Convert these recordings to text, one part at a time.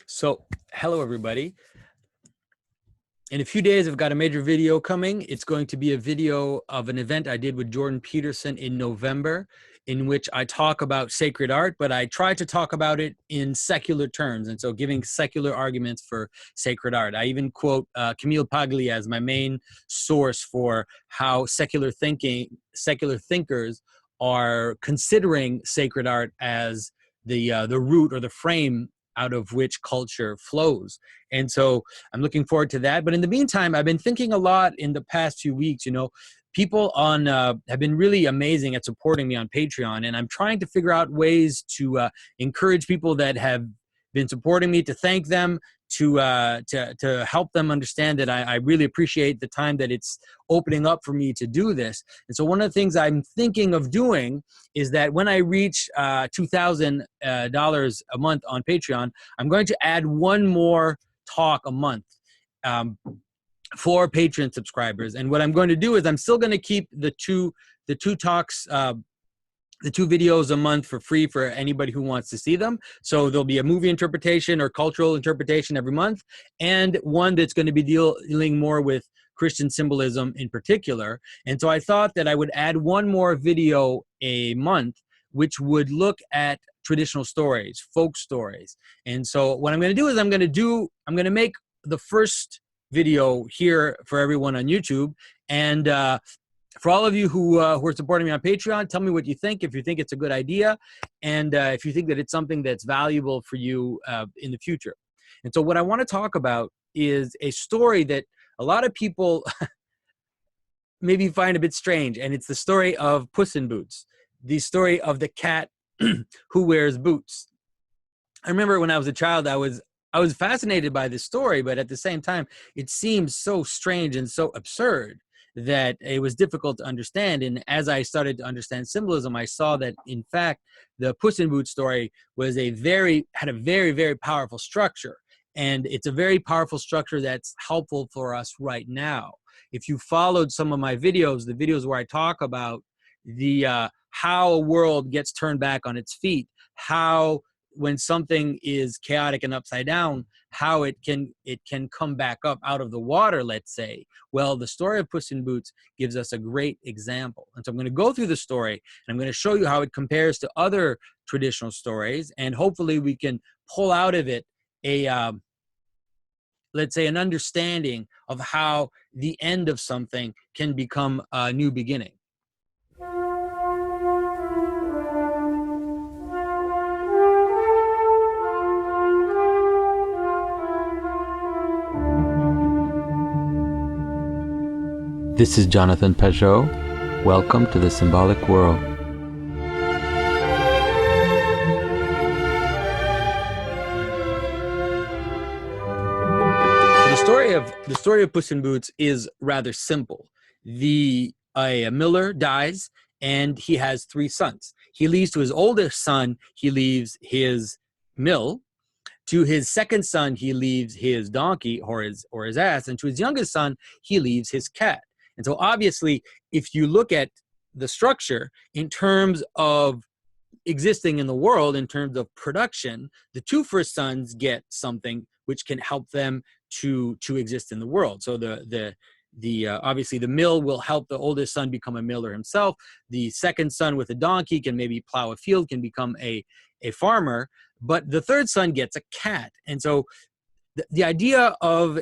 So, hello everybody. In a few days, I've got a major video coming. It's going to be a video of an event I did with Jordan Peterson in November, in which I talk about sacred art, but I try to talk about it in secular terms, and so giving secular arguments for sacred art. I even quote Camille Paglia as my main source for how secular thinkers are considering sacred art as the root or the frame out of which culture flows. And so I'm looking forward to that. But in the meantime, I've been thinking a lot in the past few weeks. People on have been really amazing at supporting me on Patreon, and I'm trying to figure out ways to encourage people that have been supporting me, to thank them, to help them understand that I really appreciate the time that it's opening up for me to do this. And so one of the things I'm thinking of doing is that when I reach $2,000 a month on Patreon, I'm going to add one more talk a month for Patreon subscribers. And what I'm going to do is I'm still going to keep the two talks, the 2 videos a month for free for anybody who wants to see them. So there'll be a movie interpretation or cultural interpretation every month, and one that's going to be dealing more with Christian symbolism in particular. And so I thought that I would add one more video a month, which would look at traditional stories, folk stories. And so what I'm going to do is I'm going to make the first video here for everyone on YouTube. And for all of you who are supporting me on Patreon, tell me what you think, if you think it's a good idea, and if you think that it's something that's valuable for you in the future. And so what I want to talk about is a story that a lot of people maybe find a bit strange, and it's the story of Puss in Boots, the story of the cat who wears boots. I remember when I was a child, I was fascinated by this story, but at the same time, it seemed so strange and so absurd that it was difficult to understand. And as I started to understand symbolism, I saw that, in fact, the Puss in Boots story had a very, very powerful structure. And it's a very powerful structure that's helpful for us right now. If you followed some of my videos, the videos where I talk about the how a world gets turned back on its feet, how when something is chaotic and upside down, how it can come back up out of the water, let's say. Well, the story of Puss in Boots gives us a great example. And so I'm going to go through the story, and I'm going to show you how it compares to other traditional stories, and hopefully we can pull out of it a let's say an understanding of how the end of something can become a new beginning. This is Jonathan Pageau. Welcome to the symbolic world. The story of Puss in Boots is rather simple. A miller dies, and he has 3 sons. He leaves to his oldest son, he leaves his mill. To his second son, he leaves his donkey or his ass, and to his youngest son, he leaves his cat. And so obviously, if you look at the structure in terms of existing in the world, in terms of production, the 2 first sons get something which can help them to exist in the world. So obviously the mill will help the oldest son become a miller himself. The second son with a donkey can maybe plow a field, can become a farmer. But the 3rd son gets a cat. And so the idea of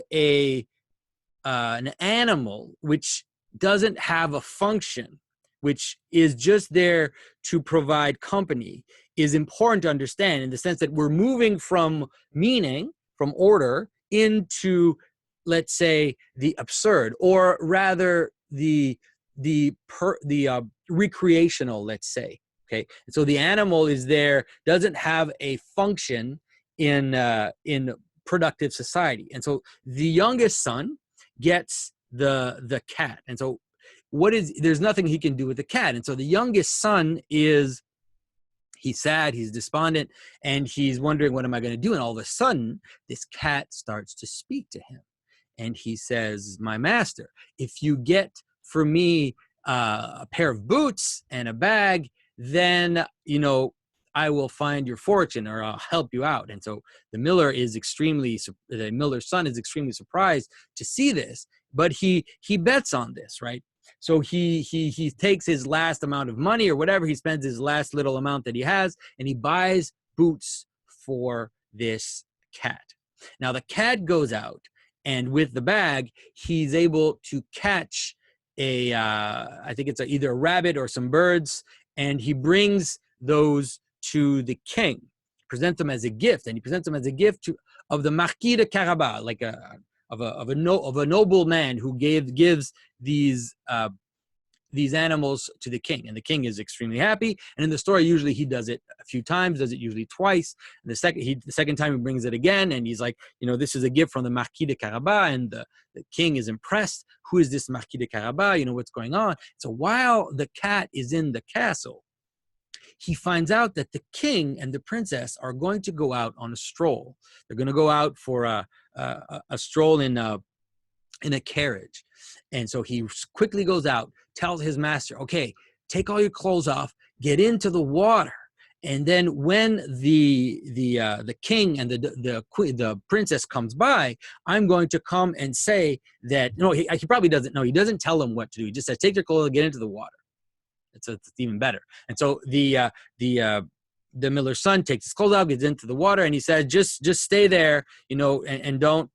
an animal which doesn't have a function, which is just there to provide company, is important to understand, in the sense that we're moving from meaning, from order, into, let's say, the absurd, or rather the recreational, let's say. Okay, and so the animal is there, doesn't have a function in productive society, and so the youngest son gets the cat. And so there's nothing he can do with the cat. And so the youngest son he's sad, he's despondent, and he's wondering, what am I going to do? And all of a sudden, this cat starts to speak to him. And he says, my master, if you get for me a pair of boots and a bag, then, I will find your fortune, or I'll help you out. And so the miller's son is extremely surprised to see this, but he bets on this, right? So he takes his last amount of money or whatever, he spends his last little amount that he has, and he buys boots for this cat. Now the cat goes out, and with the bag, he's able to catch I think it's either a rabbit or some birds, and he brings those to the king, present them as a gift, and he presents them as a gift of the Marquis de Carabas, like of a noble man who gives these animals to the king, and the king is extremely happy. And in the story, usually he does it a few times, does it usually twice. And the second time he brings it again, and he's like, this is a gift from the Marquis de Carabas, and the king is impressed. Who is this Marquis de Carabas? What's going on? So while the cat is in the castle, he finds out that the king and the princess are going to go out on a stroll. They're going to go out for a stroll in a carriage. And so he quickly goes out, tells his master, okay, take all your clothes off, get into the water. And then when the king and the princess comes by, I'm going to come and say that, he probably doesn't know. He doesn't tell them what to do. He just says, take your clothes and get into the water. It's even better. And so the miller's son takes his clothes off, gets into the water, and he says, just stay there, and don't.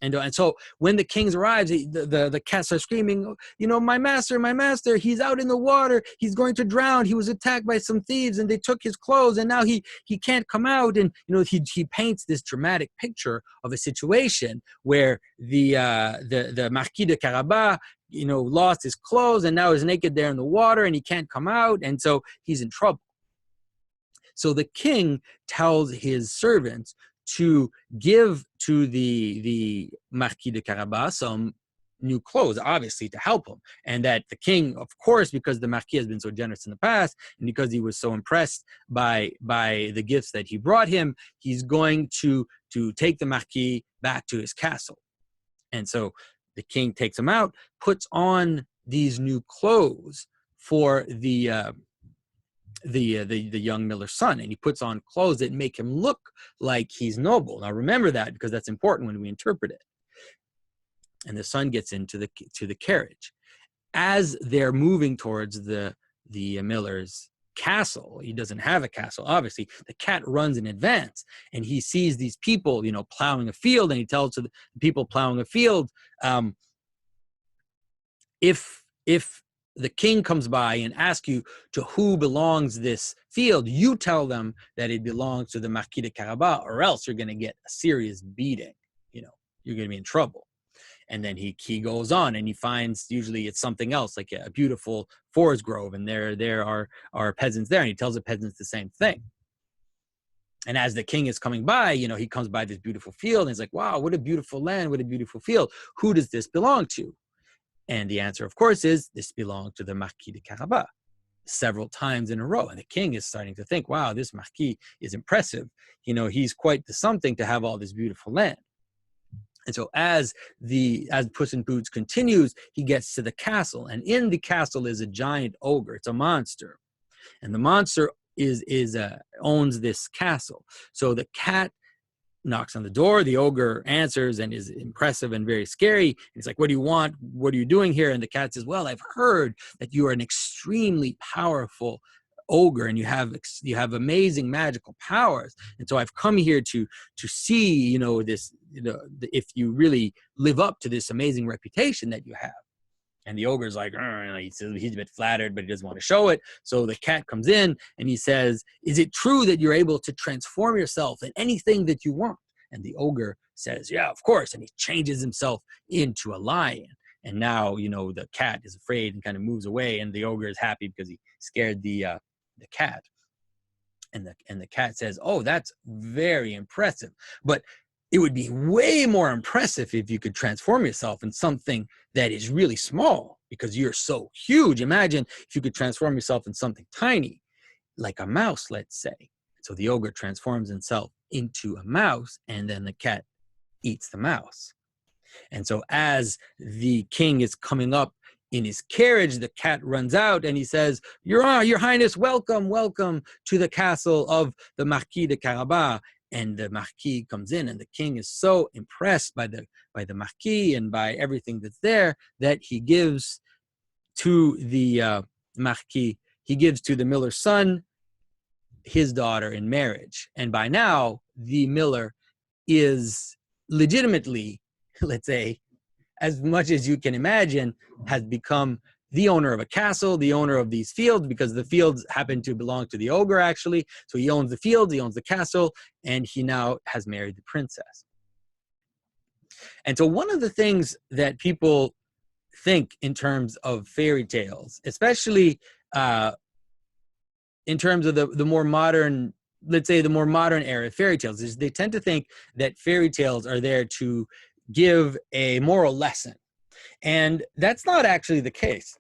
And so when the king arrives, the cat starts screaming, my master, he's out in the water. He's going to drown. He was attacked by some thieves, and they took his clothes, and now he can't come out. And, he paints this dramatic picture of a situation where the Marquis de Carabas, lost his clothes, and now is naked there in the water, and he can't come out. And so he's in trouble. So the king tells his servants to give to the Marquis de Carabas some new clothes, obviously, to help him. And that the king, of course, because the Marquis has been so generous in the past, and because he was so impressed by the gifts that he brought him, he's going to take the Marquis back to his castle. And so the king takes him out, puts on these new clothes for the young miller's son, and he puts on clothes that make him look like he's noble. Now remember that, because that's important when we interpret it. And the son gets into the carriage. As they're moving towards the miller's castle, he doesn't have a castle, obviously. The cat runs in advance, and he sees these people, plowing a field, and he tells the people plowing a field, if the king comes by and asks you to who belongs this field, you tell them that it belongs to the Marquis de Carabas, or else you're going to get a serious beating. You're going to be in trouble. And then he goes on, and he finds, usually it's something else, like a beautiful forest grove, and there are peasants there, and he tells the peasants the same thing. And as the king is coming by, he comes by this beautiful field, and he's like, wow, what a beautiful land, what a beautiful field. Who does this belong to? And the answer, of course, is this belonged to the Marquis de Carabas, several times in a row. And the king is starting to think, wow, this Marquis is impressive. He's quite the something to have all this beautiful land. And so as Puss in Boots continues, he gets to the castle. And in the castle is a giant ogre. It's a monster. And the monster owns this castle. So the cat knocks on the door. The ogre answers and is impressive and very scary. He's like, what do you want? What are you doing here? And the cat says, well, I've heard that you are an extremely powerful ogre, and you have amazing magical powers. And so I've come here to see, this, if you really live up to this amazing reputation that you have. And the ogre's like, he's a bit flattered, but he doesn't want to show it. So the cat comes in, and he says, is it true that you're able to transform yourself in anything that you want? And the ogre says, yeah, of course. And he changes himself into a lion. And now, the cat is afraid and kind of moves away. And the ogre is happy because he scared the cat. And the cat says, oh, that's very impressive. But it would be way more impressive if you could transform yourself in something that is really small, because you're so huge. Imagine if you could transform yourself in something tiny, like a mouse, let's say. So the ogre transforms himself into a mouse, and then the cat eats the mouse. And so as the king is coming up in his carriage, the cat runs out and he says, your Highness, welcome, welcome to the castle of the Marquis de Carabas. And the Marquis comes in, and the king is so impressed by the Marquis and by everything that's there that he gives to the Marquis, he gives to the miller's son his daughter in marriage. And by now, the miller is legitimately, let's say, as much as you can imagine, has become the owner of a castle, the owner of these fields, because the fields happen to belong to the ogre, actually. So he owns the fields, he owns the castle, and he now has married the princess. And so one of the things that people think in terms of fairy tales, especially in terms of the more modern, let's say the more modern era of fairy tales, is they tend to think that fairy tales are there to give a moral lesson. And that's not actually the case.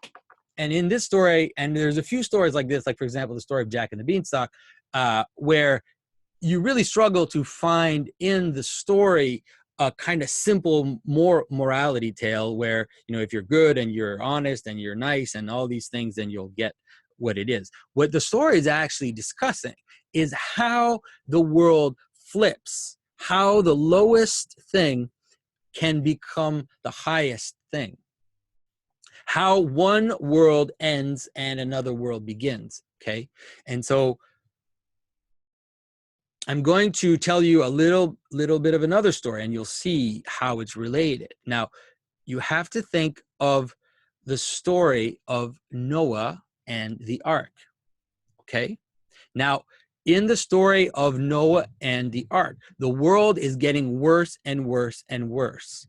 And in this story, and there's a few stories like this, like for example, the story of Jack and the Beanstalk, where you really struggle to find in the story a kind of simple morality tale where, you know, if you're good and you're honest and you're nice and all these things, then you'll get what it is. What the story is actually discussing is how the world flips, how the lowest thing can become the highest thing, how one world ends and another world begins. Okay. And so I'm going to tell you a little bit of another story, and you'll see how it's related. Now, you have to think of the story of Noah and the ark. Okay. Now, in the story of Noah and the ark, the world is getting worse and worse and worse.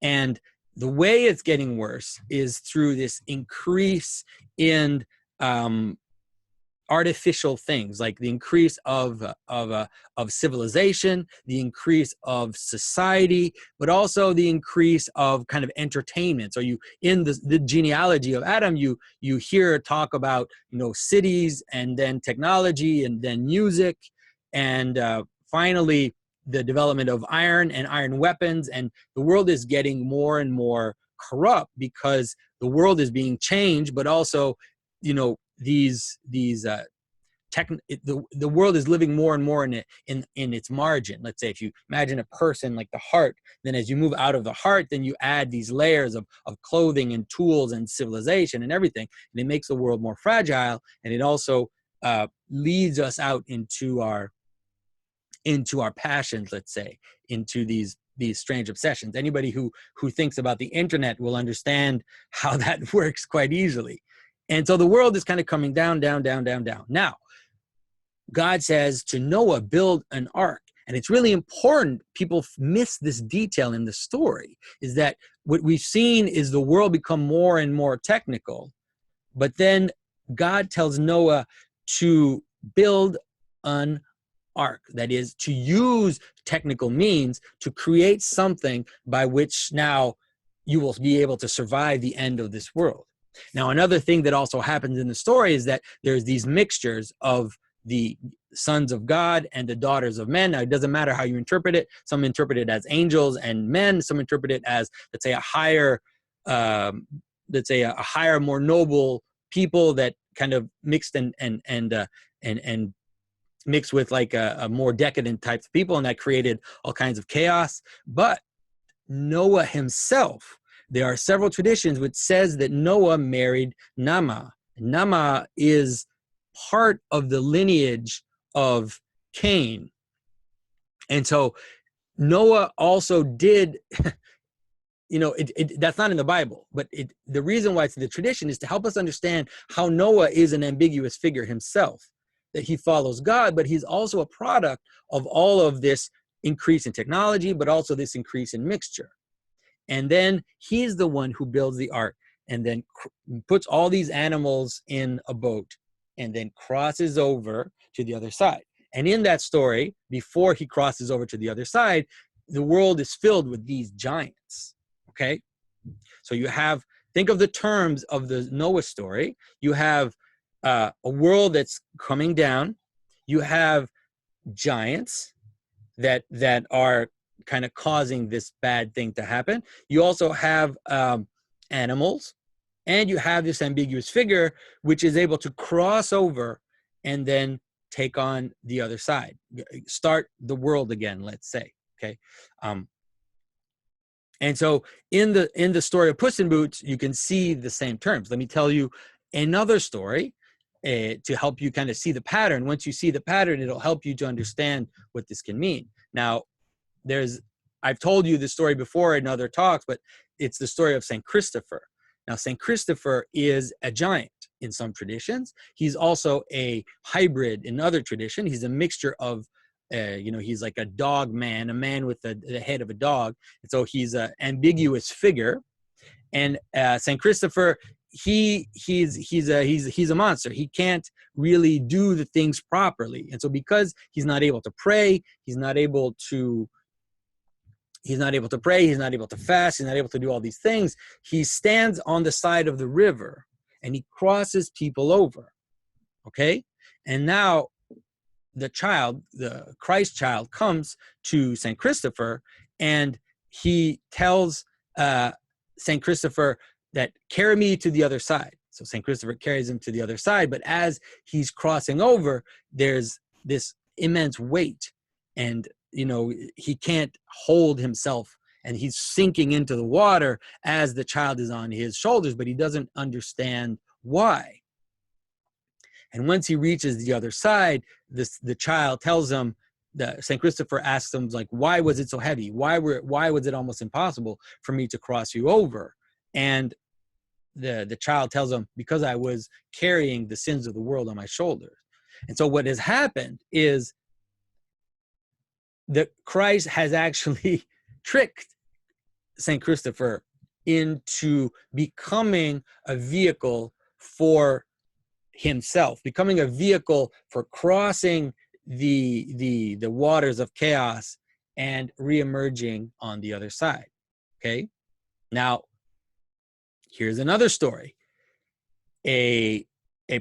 And the way it's getting worse is through this increase in artificial things, like the increase of civilization, the increase of society, but also the increase of kind of entertainment. So you, in the genealogy of Adam, you hear talk about, you know, cities, and then technology, and then music, and finally the development of iron and iron weapons. And the world is getting more and more corrupt because the world is being changed, but also, you know, the world is living more and more in its margin. Let's say if you imagine a person like the heart, then as you move out of the heart, then you add these layers of clothing and tools and civilization and everything, and it makes the world more fragile, and it also leads us out into our passions, let's say, into these strange obsessions. Anybody who thinks about the internet will understand how that works quite easily. And so the world is kind of coming down, down, down, down, down. Now, God says to Noah, build an ark. And it's really important, people miss this detail in the story, is that what we've seen is the world become more and more technical. But then God tells Noah to build an ark, that is, to use technical means to create something by which now you will be able to survive the end of this world. Now, another thing that also happens in the story is that there's these mixtures of the sons of God and the daughters of men. Now, it doesn't matter how you interpret it. Some interpret it as angels and men. Some interpret it as, let's say, a higher, more noble people that kind of mixed and mixed with like a more decadent types of people, and that created all kinds of chaos. But Noah himself, there are several traditions which says that Noah married Naamah. Naamah is part of the lineage of Cain. And so Noah also did, you know, that's not in the Bible, but the reason why it's in the tradition is to help us understand how Noah is an ambiguous figure himself, that he follows God, but he's also a product of all of this increase in technology, but also this increase in mixture. And then he's the one who builds the ark, and then puts all these animals in a boat, and then crosses over to the other side. And in that story, before he crosses over to the other side, the world is filled with these giants. Okay? So you have, think of the terms of the Noah story. You have a world that's coming down. You have giants that are kind of causing this bad thing to happen. You also have animals, And you have this ambiguous figure, which is able to cross over and then take on the other side, start the world again, let's say. Okay. And so in the story of Puss in Boots, you can see the same terms. Let me tell you another story to help you kind of see the pattern. Once you see the pattern, it'll help you to understand what this can mean. Now, I've told you this story before in other talks, but it's the story of Saint Christopher. Now, Saint Christopher is a giant in some traditions. He's also a hybrid in other tradition. He's a mixture of he's like a dog man, a man with the head of a dog. And so he's an ambiguous figure. And Saint Christopher, he's a monster. He can't really do the things properly. And so because he's not able to pray, he's not able to pray, he's not able to fast, he's not able to do all these things. He stands on the side of the river and he crosses people over. Okay? And now the Christ child comes to St. Christopher and he tells St. Christopher that carry me to the other side. So St. Christopher carries him to the other side, but as he's crossing over, there's this immense weight and he can't hold himself and he's sinking into the water as the child is on his shoulders, but he doesn't understand why. And once he reaches the other side, the child tells him, that St. Christopher asks him, like, why was it so heavy? Why was it almost impossible for me to cross you over? And the child tells him, because I was carrying the sins of the world on my shoulders. And so what has happened is that Christ has actually tricked St. Christopher into becoming a vehicle for himself, becoming a vehicle for crossing the waters of chaos and reemerging on the other side. Okay. Now, here's another story. A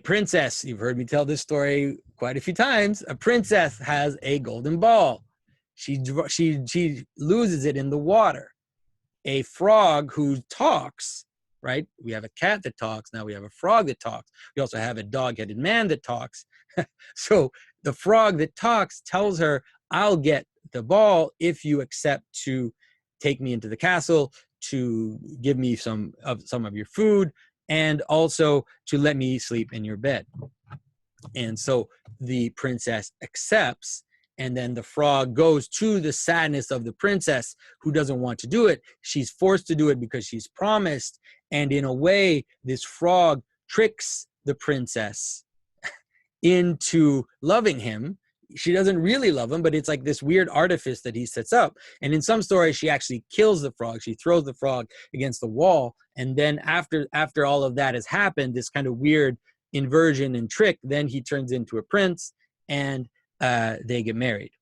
princess, you've heard me tell this story quite a few times. A princess has a golden ball. She loses it in the water. A frog who talks, right? We have a cat that talks. Now we have a frog that talks. We also have a dog-headed man that talks. So the frog that talks tells her, I'll get the ball if you accept to take me into the castle, to give me some of your food, and also to let me sleep in your bed. And so the princess accepts, and then the frog goes to the sadness of the princess who doesn't want to do it. She's forced to do it because she's promised. And in a way, this frog tricks the princess into loving him. She doesn't really love him, but it's like this weird artifice that he sets up. And in some stories, she actually kills the frog. She throws the frog against the wall. And then after all of that has happened, this kind of weird inversion and trick, then he turns into a prince and they get married.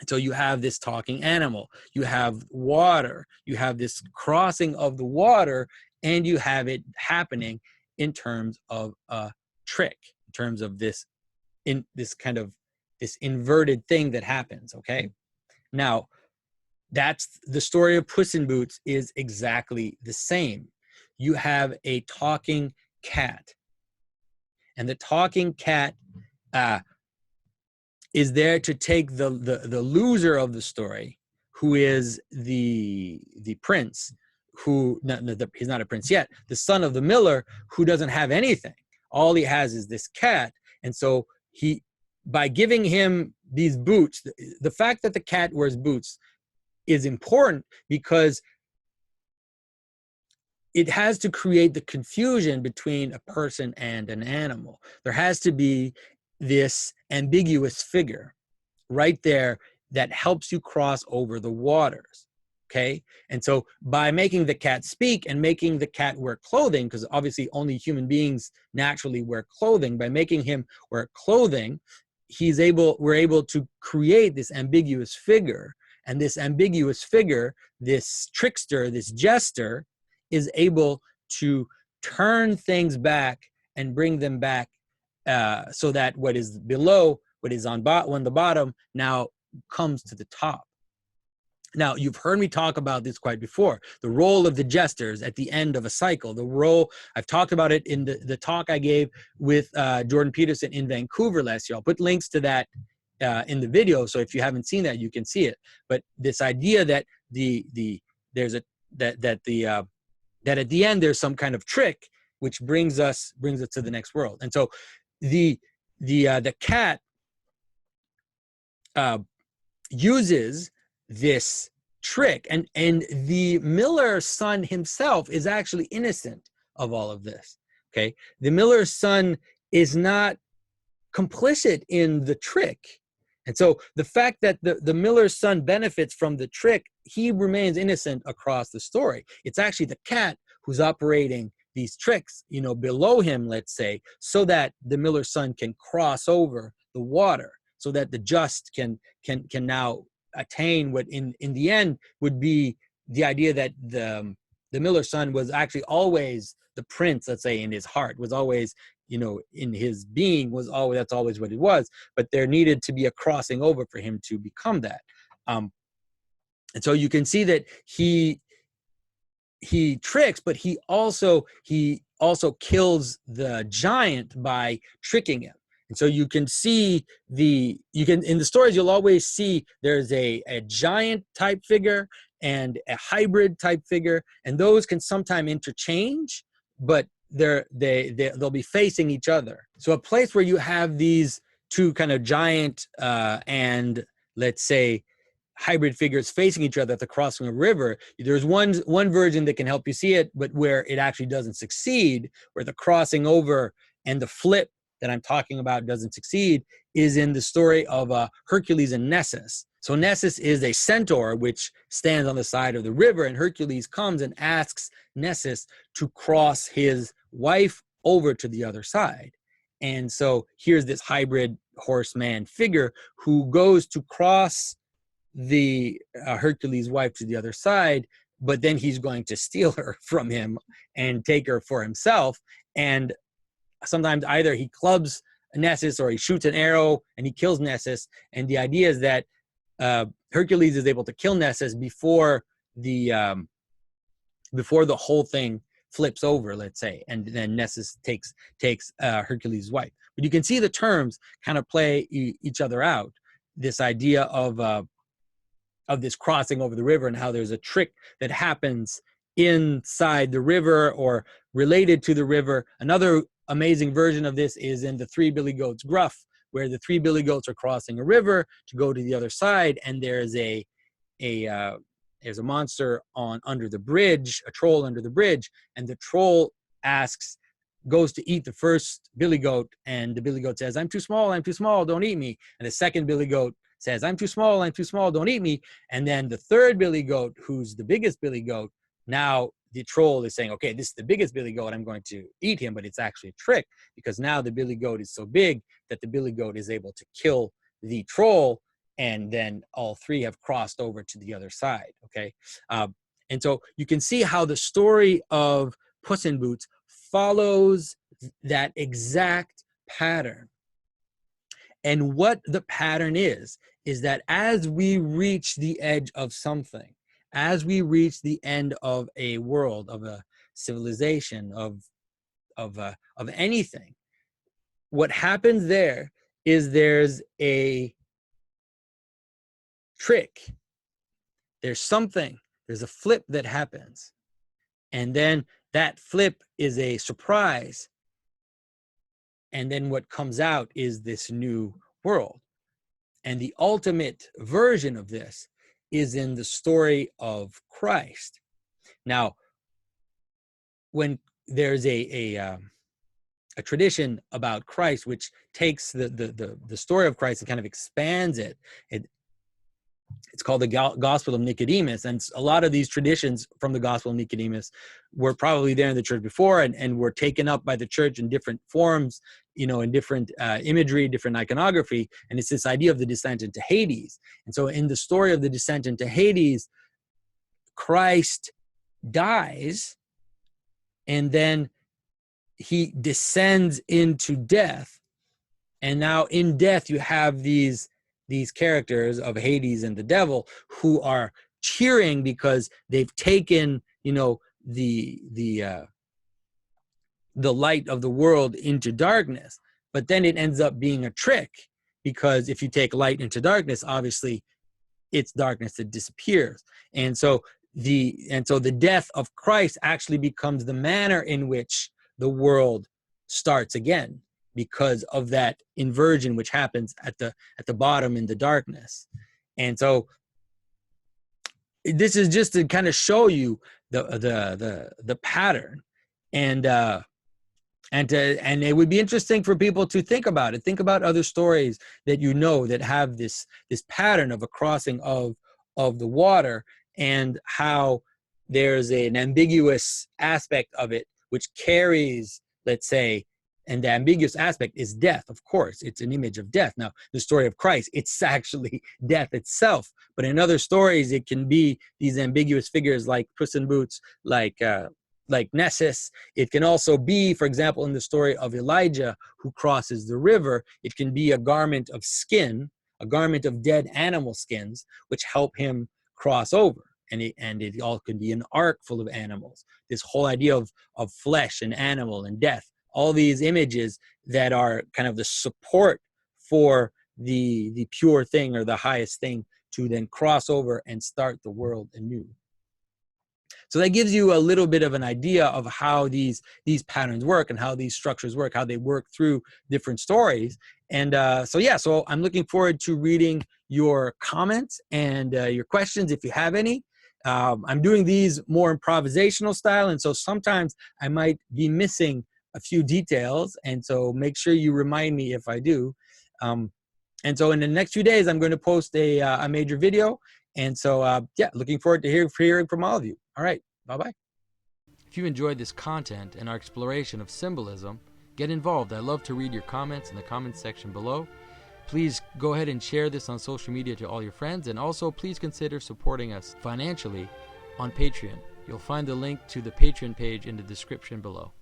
So you have this talking animal, you have water, you have this crossing of the water, and you have it happening in terms of a trick, in terms of this inverted thing that happens. Okay. Now, that's the story of Puss in Boots is exactly the same. You have a talking cat, and the talking cat is there to take the loser of the story, who is the prince, he's not a prince yet, the son of the miller, who doesn't have anything. All he has is this cat. And so by giving him these boots, the fact that the cat wears boots is important because it has to create the confusion between a person and an animal. There has to be this ambiguous figure right there that helps you cross over the waters. Okay. And so by making the cat speak and making the cat wear clothing, because obviously only human beings naturally wear clothing, by making him wear clothing, we're able to create this ambiguous figure. And this ambiguous figure, this trickster, this jester, is able to turn things back and bring them back so that what is below, what is on the bottom, now comes to the top. Now, you've heard me talk about this quite before, the role of the jesters at the end of a cycle. The role, I've talked about it in the talk I gave with Jordan Peterson in Vancouver last year. I'll put links to that in the video, so if you haven't seen that, you can see it. But this idea that there's a that at the end there's some kind of trick which brings us to the next world. And so the cat uses this trick, and the miller's son himself is actually innocent of all of this. Okay, the miller's son is not complicit in the trick, and so the fact that the miller's son benefits from the trick, he remains innocent across the story. It's actually the cat who's operating these tricks, you know, below him, let's say, so that the miller's son can cross over the water, so that the just can now attain what in the end would be the idea that the miller's son was actually always the prince, let's say, in his heart, was always, you know, in his being, was always, that's always what it was, but there needed to be a crossing over for him to become that. And so you can see that he tricks, but he also kills the giant by tricking him. And so you can see in the stories, you'll always see there's a giant type figure and a hybrid type figure, and those can sometimes interchange, but they'll be facing each other. So a place where you have these two kind of giant and, let's say, hybrid figures facing each other at the crossing of a river, there's one version that can help you see it, but where it actually doesn't succeed, where the crossing over and the flip that I'm talking about doesn't succeed, is in the story of Hercules and Nessus. So Nessus is a centaur which stands on the side of the river, and Hercules comes and asks Nessus to cross his wife over to the other side. And so here's this hybrid horseman figure who goes to cross the Hercules' wife to the other side, but then he's going to steal her from him and take her for himself. And sometimes either he clubs Nessus or he shoots an arrow and he kills Nessus. And the idea is that Hercules is able to kill Nessus before the whole thing flips over, let's say, and then Nessus takes Hercules' wife. But you can see the terms kind of play each other out. This idea of this crossing over the river, and how there's a trick that happens inside the river or related to the river. Another amazing version of this is in the Three Billy Goats Gruff, where the three billy goats are crossing a river to go to the other side, and there's a monster under the bridge, a troll under the bridge, and the troll goes to eat the first billy goat, and the billy goat says, I'm too small, don't eat me. And the second billy goat says, I'm too small, don't eat me. And then the third billy goat, who's the biggest billy goat, now the troll is saying, okay, this is the biggest billy goat, I'm going to eat him, but it's actually a trick, because now the billy goat is so big that the billy goat is able to kill the troll, and then all three have crossed over to the other side, okay? And so you can see how the story of Puss in Boots follows that exact pattern. And what the pattern is that as we reach the edge of something, as we reach the end of a world, of a civilization, of anything, what happens there is there's a trick. There's something, there's a flip that happens. And then that flip is a surprise. And then what comes out is this new world. And the ultimate version of this is in the story of Christ. Now, when there's a tradition about Christ which takes the story of Christ and kind of expands it, it's called the Gospel of Nicodemus. And a lot of these traditions from the Gospel of Nicodemus were probably there in the church before, and were taken up by the church in different forms, you know, in different imagery, different iconography. And it's this idea of the descent into Hades. And so in the story of the descent into Hades, Christ dies, and then he descends into death. And now in death, you have these characters of Hades and the devil who are cheering because they've taken, you know, the light of the world into darkness. But then it ends up being a trick, because if you take light into darkness, obviously it's darkness that disappears. And so the death of Christ actually becomes the manner in which the world starts again, because of that inversion which happens at the bottom in the darkness. And so this is just to kind of show you the pattern. And it would be interesting for people to think about it. Think about other stories that you know that have this pattern of a crossing of the water, and how there's an ambiguous aspect of it which carries, let's say, and the ambiguous aspect is death. Of course, it's an image of death. Now, the story of Christ, it's actually death itself. But in other stories, it can be these ambiguous figures like Puss in Boots, like Nessus. It can also be, for example, in the story of Elijah who crosses the river, it can be a garment of skin, a garment of dead animal skins, which help him cross over. And it all could be an ark full of animals. This whole idea of flesh and animal and death, all these images that are kind of the support for the pure thing or the highest thing to then cross over and start the world anew. So that gives you a little bit of an idea of how these patterns work and how these structures work, how they work through different stories. And so I'm looking forward to reading your comments and your questions if you have any. I'm doing these more improvisational style, and so sometimes I might be missing a few details, and so make sure you remind me if I do. And so in the next few days, I'm going to post a major video. And so, looking forward to hearing from all of you. All right, bye-bye. If you enjoyed this content and our exploration of symbolism, get involved. I love to read your comments in the comments section below. Please go ahead and share this on social media to all your friends. And also, please consider supporting us financially on Patreon. You'll find the link to the Patreon page in the description below.